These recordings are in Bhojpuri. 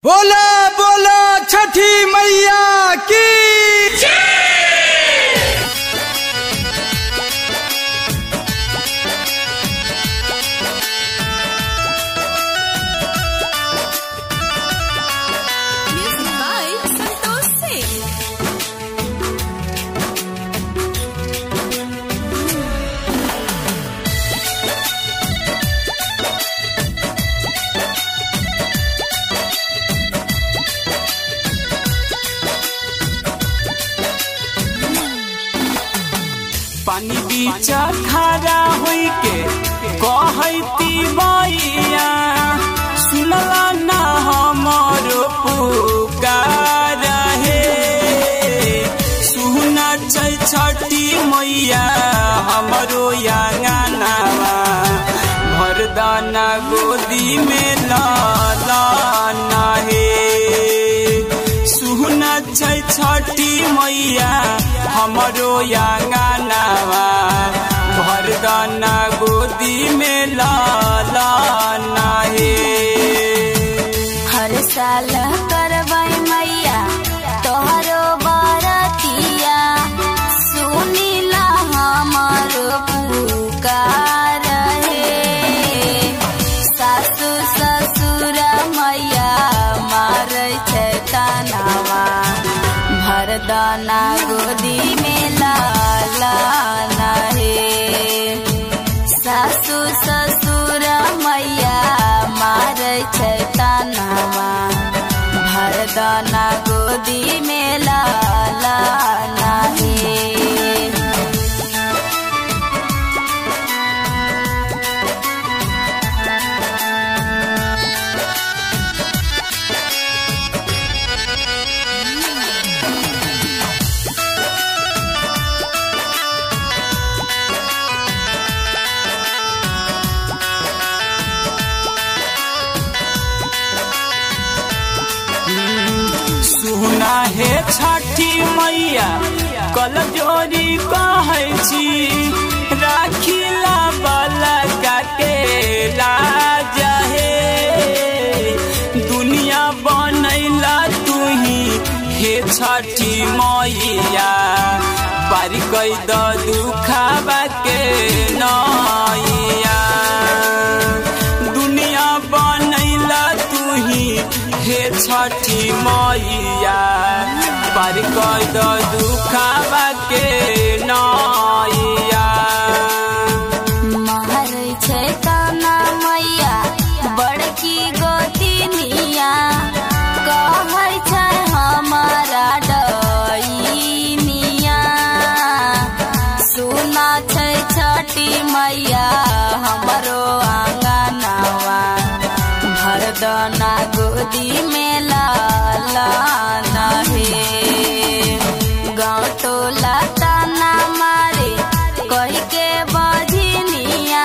बोला बोला छठी मैया की पानी बीच खड़ा होई के कहती मैया सुनला ना हमरो पुकार हे सुना छठी मैया हमरो आंगनवा भरदाना गोदी में लाना हे सुना छठी मैया हमरो आंगनवा भरदाना गोदी में लाना हे हर साल करबै मैया तोहरो बरतिया सुनिला हमरो पुकार हे सासु ससुर मैया मारै छै तनावा भरदाना गोदी में लाना हे सासु ससुर मैया मारै छै तनावा भरदाना गोदी में लाना हे सुना हे छठी मैया कल जोरी कहै छी राखिला बाला के लाज हे दुनिया बनैला तुही हे छठी मैया पारी कई द दुखावा के नैया दुनिया बनैला तुही हे छठी मैया पार कर द दुखावा के नैया मारै छै तना मैया बड़की गोतिनिया कहै छै हमारा डैनिया सुना छै छठी मैया हमरो आंगनवा भरदाना गोदी में लाना हे गाँव टोला ताना मारे कही के बजनिया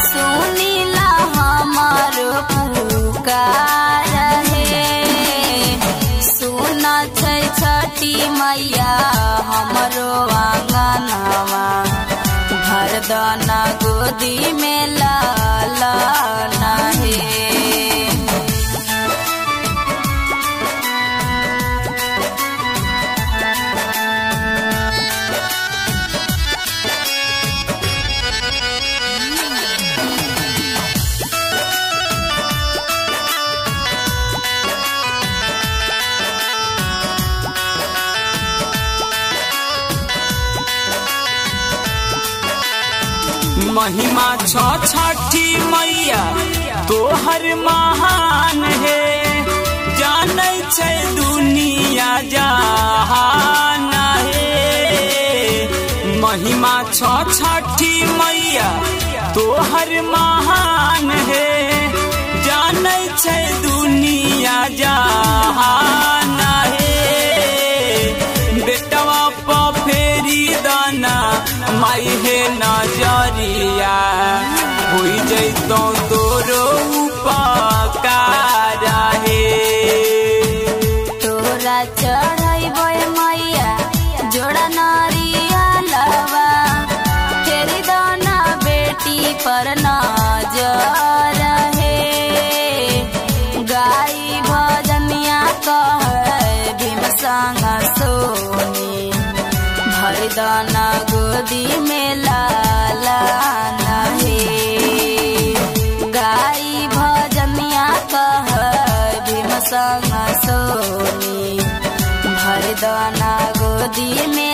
सुनिला हमारो पुकार हे सुना छै छठी मैया हमरो आंगनवा भरदाना गोदी में लाना हे महिमा छठी मैया तोहर महान है जानै छै दुनिया जहान है महिमा छठी मैया तोहर महान है जानै छै दुनिया जहान है बेटवा प फेरी दाना माई हे नजरिया हो जैतो तोरो उपकार हे तोरा चढ़ैबै मैया जोड़ा नारियलवा फेरी दाना बेटी पर नजर हे भरदाना गोदी में लाला नहे गाई भजनिया कह भीम संग सोनी भरदाना गोदी में